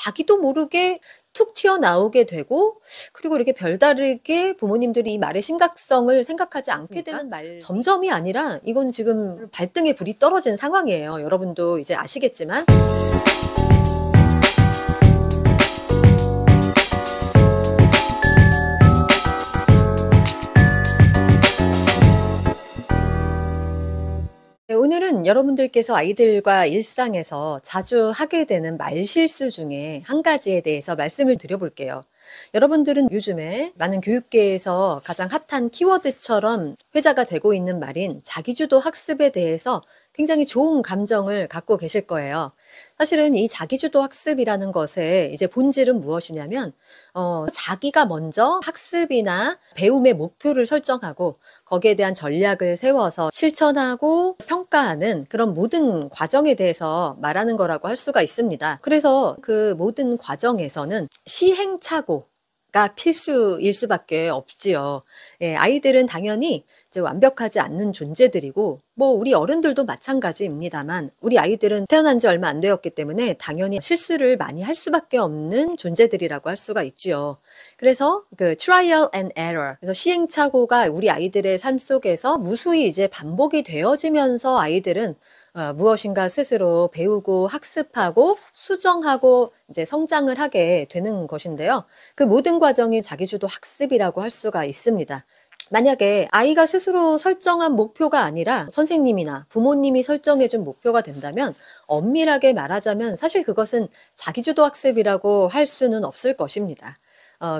자기도 모르게 툭 튀어나오게 되고, 그리고 이렇게 별다르게 부모님들이 이 말의 심각성을 생각하지 않게 되는 말, 점점이 아니라 이건 지금 발등에 불이 떨어진 상황이에요. 여러분도 이제 아시겠지만. 네, 오늘은 여러분들께서 아이들과 일상에서 자주 하게 되는 말실수 중에 한 가지에 대해서 말씀을 드려볼게요. 여러분들은 요즘에 많은 교육계에서 가장 핫한 키워드처럼 회자가 되고 있는 말인 자기주도 학습에 대해서 굉장히 좋은 감정을 갖고 계실 거예요. 사실은 이 자기주도 학습이라는 것의 이제 본질은 무엇이냐면, 자기가 먼저 학습이나 배움의 목표를 설정하고 거기에 대한 전략을 세워서 실천하고 평가하는 그런 모든 과정에 대해서 말하는 거라고 할 수가 있습니다. 그래서 그 모든 과정에서는 시행착오가 필수일 수밖에 없지요. 예, 아이들은 당연히 이제 완벽하지 않는 존재들이고, 뭐 우리 어른들도 마찬가지입니다만, 우리 아이들은 태어난 지 얼마 안 되었기 때문에 당연히 실수를 많이 할 수밖에 없는 존재들이라고 할 수가 있지요. 그래서 그 trial and error, 그래서 시행착오가 우리 아이들의 삶 속에서 무수히 이제 반복이 되어지면서 아이들은 무엇인가 스스로 배우고 학습하고 수정하고 이제 성장을 하게 되는 것인데요. 그 모든 과정이 자기주도 학습이라고 할 수가 있습니다. 만약에 아이가 스스로 설정한 목표가 아니라 선생님이나 부모님이 설정해준 목표가 된다면, 엄밀하게 말하자면 사실 그것은 자기주도 학습이라고 할 수는 없을 것입니다.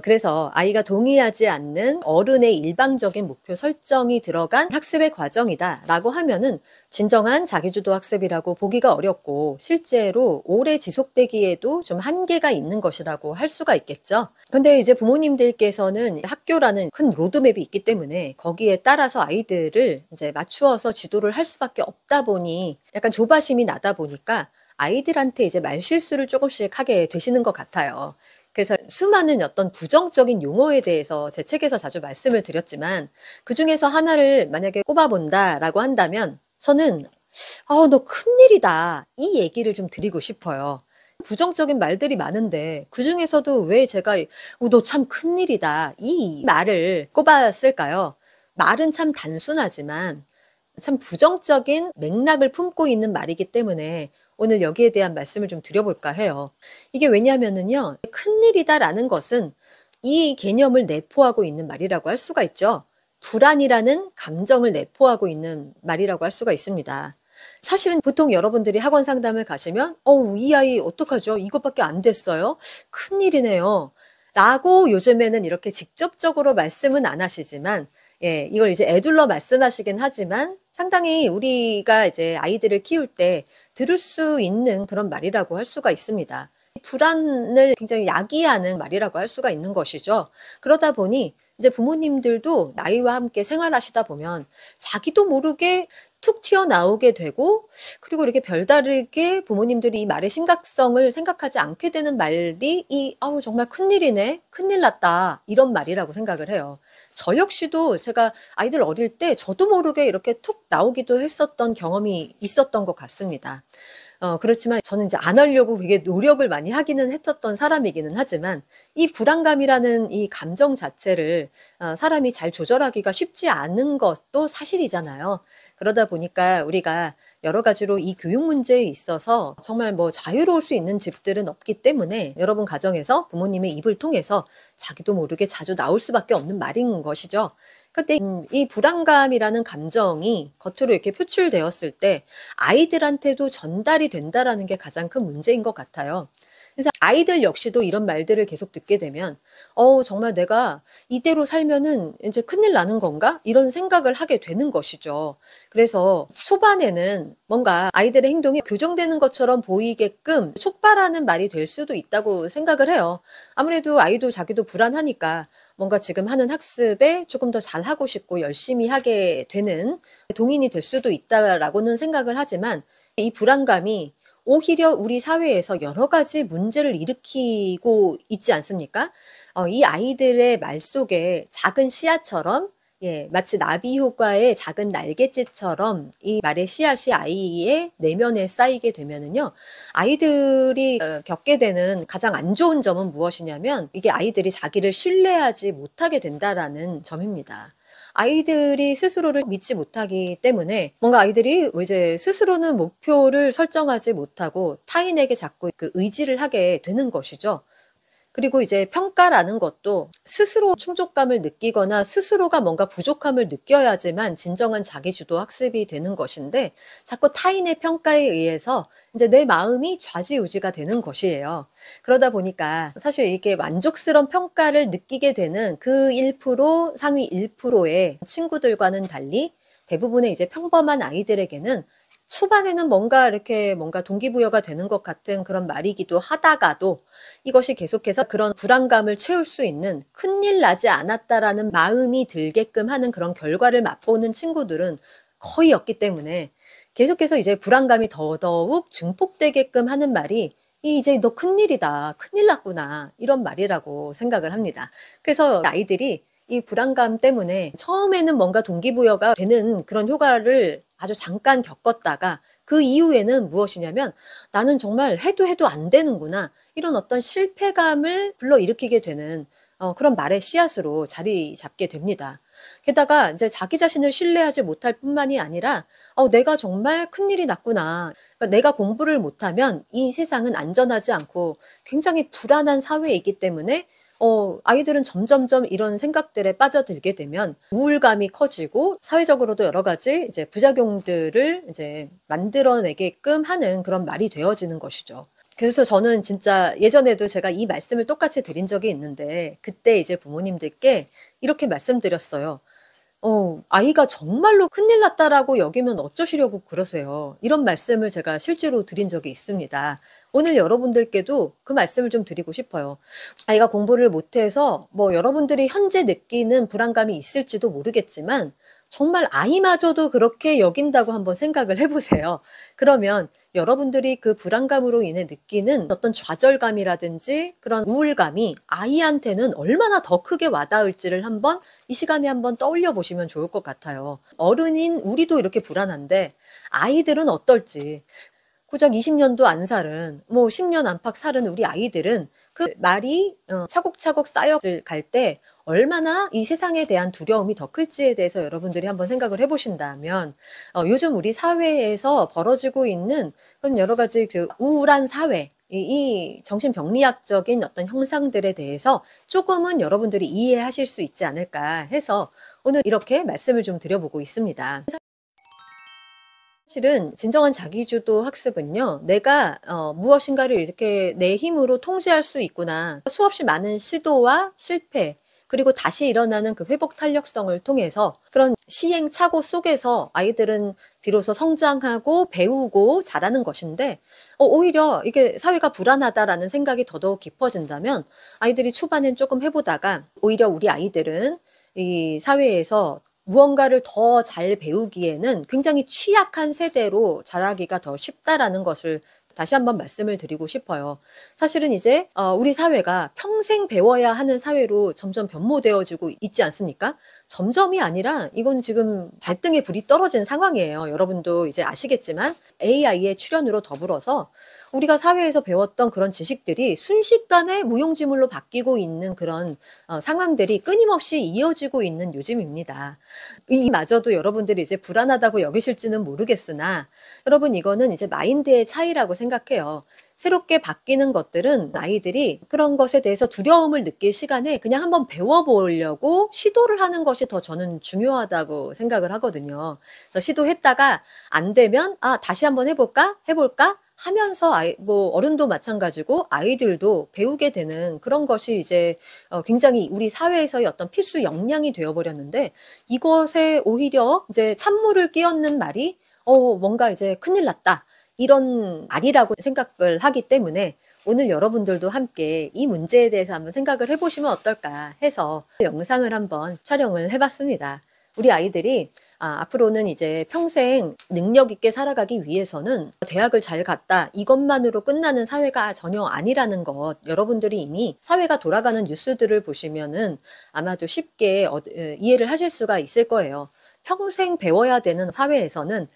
그래서 아이가 동의하지 않는 어른의 일방적인 목표 설정이 들어간 학습의 과정이다라고 하면은 진정한 자기주도 학습이라고 보기가 어렵고, 실제로 오래 지속되기에도 좀 한계가 있는 것이라고 할 수가 있겠죠. 근데 이제 부모님들께서는 학교라는 큰 로드맵이 있기 때문에 거기에 따라서 아이들을 이제 맞추어서 지도를 할 수밖에 없다 보니 약간 조바심이 나다 보니까 아이들한테 이제 말실수를 조금씩 하게 되시는 것 같아요. 그래서 수많은 어떤 부정적인 용어에 대해서 제 책에서 자주 말씀을 드렸지만, 그 중에서 하나를 만약에 꼽아본다라고 한다면 저는 너 큰일이다, 이 얘기를 좀 드리고 싶어요. 부정적인 말들이 많은데 그 중에서도 왜 제가 너 참 큰일이다, 이 말을 꼽았을까요? 말은 참 단순하지만 참 부정적인 맥락을 품고 있는 말이기 때문에 오늘 여기에 대한 말씀을 좀 드려볼까 해요. 이게 왜냐하면은요, 큰일이다라는 것은 이 개념을 내포하고 있는 말이라고 할 수가 있죠. 불안이라는 감정을 내포하고 있는 말이라고 할 수가 있습니다. 사실은 보통 여러분들이 학원 상담을 가시면 이 아이 어떡하죠? 이것밖에 안 됐어요? 큰일이네요. 라고 요즘에는 이렇게 직접적으로 말씀은 안 하시지만, 예, 이걸 이제 애둘러 말씀하시긴 하지만 상당히 우리가 이제 아이들을 키울 때 들을 수 있는 그런 말이라고 할 수가 있습니다. 불안을 굉장히 야기하는 말이라고 할 수가 있는 것이죠. 그러다 보니 이제 부모님들도 나이와 함께 생활하시다 보면 자기도 모르게 툭 튀어나오게 되고, 그리고 이렇게 별다르게 부모님들이 이 말의 심각성을 생각하지 않게 되는 말이 정말 큰일이네, 큰일 났다, 이런 말이라고 생각을 해요. 저 역시도 제가 아이들 어릴 때 저도 모르게 이렇게 툭 나오기도 했었던 경험이 있었던 것 같습니다. 그렇지만 저는 이제 안 하려고 되게 노력을 많이 하기는 했었던 사람이기는 하지만, 이 불안감이라는 이 감정 자체를 사람이 잘 조절하기가 쉽지 않은 것도 사실이잖아요. 그러다 보니까 우리가 여러 가지로 이 교육 문제에 있어서 정말 뭐 자유로울 수 있는 집들은 없기 때문에 여러분 가정에서 부모님의 입을 통해서 자기도 모르게 자주 나올 수밖에 없는 말인 것이죠. 근데 이 불안감이라는 감정이 겉으로 이렇게 표출되었을 때 아이들한테도 전달이 된다라는 게 가장 큰 문제인 것 같아요. 그래서 아이들 역시도 이런 말들을 계속 듣게 되면 정말 내가 이대로 살면은 이제 큰일 나는 건가? 이런 생각을 하게 되는 것이죠. 그래서 초반에는 뭔가 아이들의 행동이 교정되는 것처럼 보이게끔 촉발하는 말이 될 수도 있다고 생각을 해요. 아무래도 아이도 자기도 불안하니까 뭔가 지금 하는 학습에 조금 더 잘하고 싶고 열심히 하게 되는 동인이 될 수도 있다라고는 생각을 하지만, 이 불안감이 오히려 우리 사회에서 여러 가지 문제를 일으키고 있지 않습니까? 이 아이들의 말 속에 작은 씨앗처럼 예, 마치 나비 효과의 작은 날갯짓처럼 이 말의 씨앗이 아이의 내면에 쌓이게 되면은요, 아이들이 겪게 되는 가장 안 좋은 점은 무엇이냐면 이게 아이들이 자기를 신뢰하지 못하게 된다라는 점입니다. 아이들이 스스로를 믿지 못하기 때문에 뭔가 아이들이 이제 스스로는 목표를 설정하지 못하고 타인에게 자꾸 그 의지를 하게 되는 것이죠. 그리고 이제 평가라는 것도 스스로 충족감을 느끼거나 스스로가 뭔가 부족함을 느껴야지만 진정한 자기주도 학습이 되는 것인데 자꾸 타인의 평가에 의해서 이제 내 마음이 좌지우지가 되는 것이에요. 그러다 보니까 사실 이렇게 만족스러운 평가를 느끼게 되는 그 1%, 상위 1%의 친구들과는 달리 대부분의 이제 평범한 아이들에게는 초반에는 뭔가 이렇게 뭔가 동기부여가 되는 것 같은 그런 말이기도 하다가도 이것이 계속해서 그런 불안감을 채울 수 있는 큰일 나지 않았다라는 마음이 들게끔 하는 그런 결과를 맛보는 친구들은 거의 없기 때문에 계속해서 이제 불안감이 더더욱 증폭되게끔 하는 말이 이제 너 큰일이다. 큰일 났구나. 이런 말이라고 생각을 합니다. 그래서 아이들이 이 불안감 때문에 처음에는 뭔가 동기부여가 되는 그런 효과를 아주 잠깐 겪었다가 그 이후에는 무엇이냐면 나는 정말 해도 안 되는구나. 이런 어떤 실패감을 불러일으키게 되는 그런 말의 씨앗으로 자리 잡게 됩니다. 게다가 이제 자기 자신을 신뢰하지 못할 뿐만이 아니라 내가 정말 큰일이 났구나. 그러니까 내가 공부를 못하면 이 세상은 안전하지 않고 굉장히 불안한 사회이기 때문에 아이들은 점점점 이런 생각들에 빠져들게 되면 우울감이 커지고 사회적으로도 여러 가지 이제 부작용들을 이제 만들어내게끔 하는 그런 말이 되어지는 것이죠. 그래서 저는 진짜 예전에도 제가 이 말씀을 똑같이 드린 적이 있는데 그때 이제 부모님들께 이렇게 말씀드렸어요. 아이가 정말로 큰일 났다라고 여기면 어쩌시려고 그러세요. 이런 말씀을 제가 실제로 드린 적이 있습니다. 오늘 여러분들께도 그 말씀을 좀 드리고 싶어요. 아이가 공부를 못해서 뭐 여러분들이 현재 느끼는 불안감이 있을지도 모르겠지만 정말 아이마저도 그렇게 여긴다고 한번 생각을 해보세요. 그러면 여러분들이 그 불안감으로 인해 느끼는 어떤 좌절감이라든지 그런 우울감이 아이한테는 얼마나 더 크게 와닿을지를 한번 이 시간에 한번 떠올려 보시면 좋을 것 같아요. 어른인 우리도 이렇게 불안한데 아이들은 어떨지. 고작 20년도 안 살은 뭐 10년 안팎 살은 우리 아이들은 그 말이 차곡차곡 쌓여갈 때 얼마나 이 세상에 대한 두려움이 더 클지에 대해서 여러분들이 한번 생각을 해보신다면 요즘 우리 사회에서 벌어지고 있는 그런 여러 가지 그 우울한 사회 이 정신병리학적인 어떤 형상들에 대해서 조금은 여러분들이 이해하실 수 있지 않을까 해서 오늘 이렇게 말씀을 좀 드려보고 있습니다. 사실은 진정한 자기주도 학습은요, 내가 무엇인가를 이렇게 내 힘으로 통제할 수 있구나. 수없이 많은 시도와 실패, 그리고 다시 일어나는 그 회복 탄력성을 통해서 그런 시행착오 속에서 아이들은 비로소 성장하고 배우고 자라는 것인데, 오히려 이게 사회가 불안하다라는 생각이 더더욱 깊어진다면 아이들이 초반엔 조금 해보다가 오히려 우리 아이들은 이 사회에서 무언가를 더 잘 배우기에는 굉장히 취약한 세대로 자라기가 더 쉽다라는 것을 다시 한번 말씀을 드리고 싶어요. 사실은 이제 우리 사회가 평생 배워야 하는 사회로 점점 변모되어지고 있지 않습니까? 점점이 아니라 이건 지금 발등에 불이 떨어진 상황이에요. 여러분도 이제 아시겠지만 AI의 출현으로 더불어서 우리가 사회에서 배웠던 그런 지식들이 순식간에 무용지물로 바뀌고 있는 그런 상황들이 끊임없이 이어지고 있는 요즘입니다. 이마저도 여러분들이 이제 불안하다고 여기실지는 모르겠으나 여러분 이거는 이제 마인드의 차이라고 생각해요. 새롭게 바뀌는 것들은 아이들이 그런 것에 대해서 두려움을 느낄 시간에 그냥 한번 배워보려고 시도를 하는 것이 더 저는 중요하다고 생각을 하거든요. 그래서 시도했다가 안 되면 다시 한번 해볼까 하면서 뭐 어른도 마찬가지고 아이들도 배우게 되는 그런 것이 이제 굉장히 우리 사회에서의 어떤 필수 역량이 되어버렸는데 이것에 오히려 이제 찬물을 끼얹는 말이 뭔가 이제 큰일 났다. 이런 말이라고 생각을 하기 때문에 오늘 여러분들도 함께 이 문제에 대해서 한번 생각을 해보시면 어떨까 해서 영상을 한번 촬영을 해봤습니다. 우리 아이들이 앞으로는 이제 평생 능력 있게 살아가기 위해서는 대학을 잘 갔다 이것만으로 끝나는 사회가 전혀 아니라는 것, 여러분들이 이미 사회가 돌아가는 뉴스들을 보시면은 아마도 쉽게 이해를 하실 수가 있을 거예요. 평생 배워야 되는 사회에서는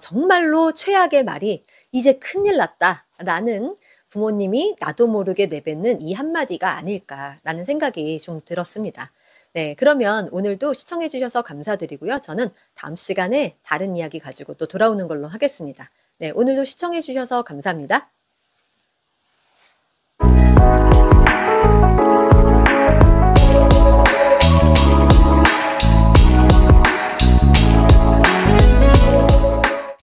정말로 최악의 말이 이제 큰일 났다라는 부모님이 나도 모르게 내뱉는 이 한마디가 아닐까라는 생각이 좀 들었습니다. 네, 그러면 오늘도 시청해 주셔서 감사드리고요. 저는 다음 시간에 다른 이야기 가지고 또 돌아오는 걸로 하겠습니다. 네, 오늘도 시청해 주셔서 감사합니다.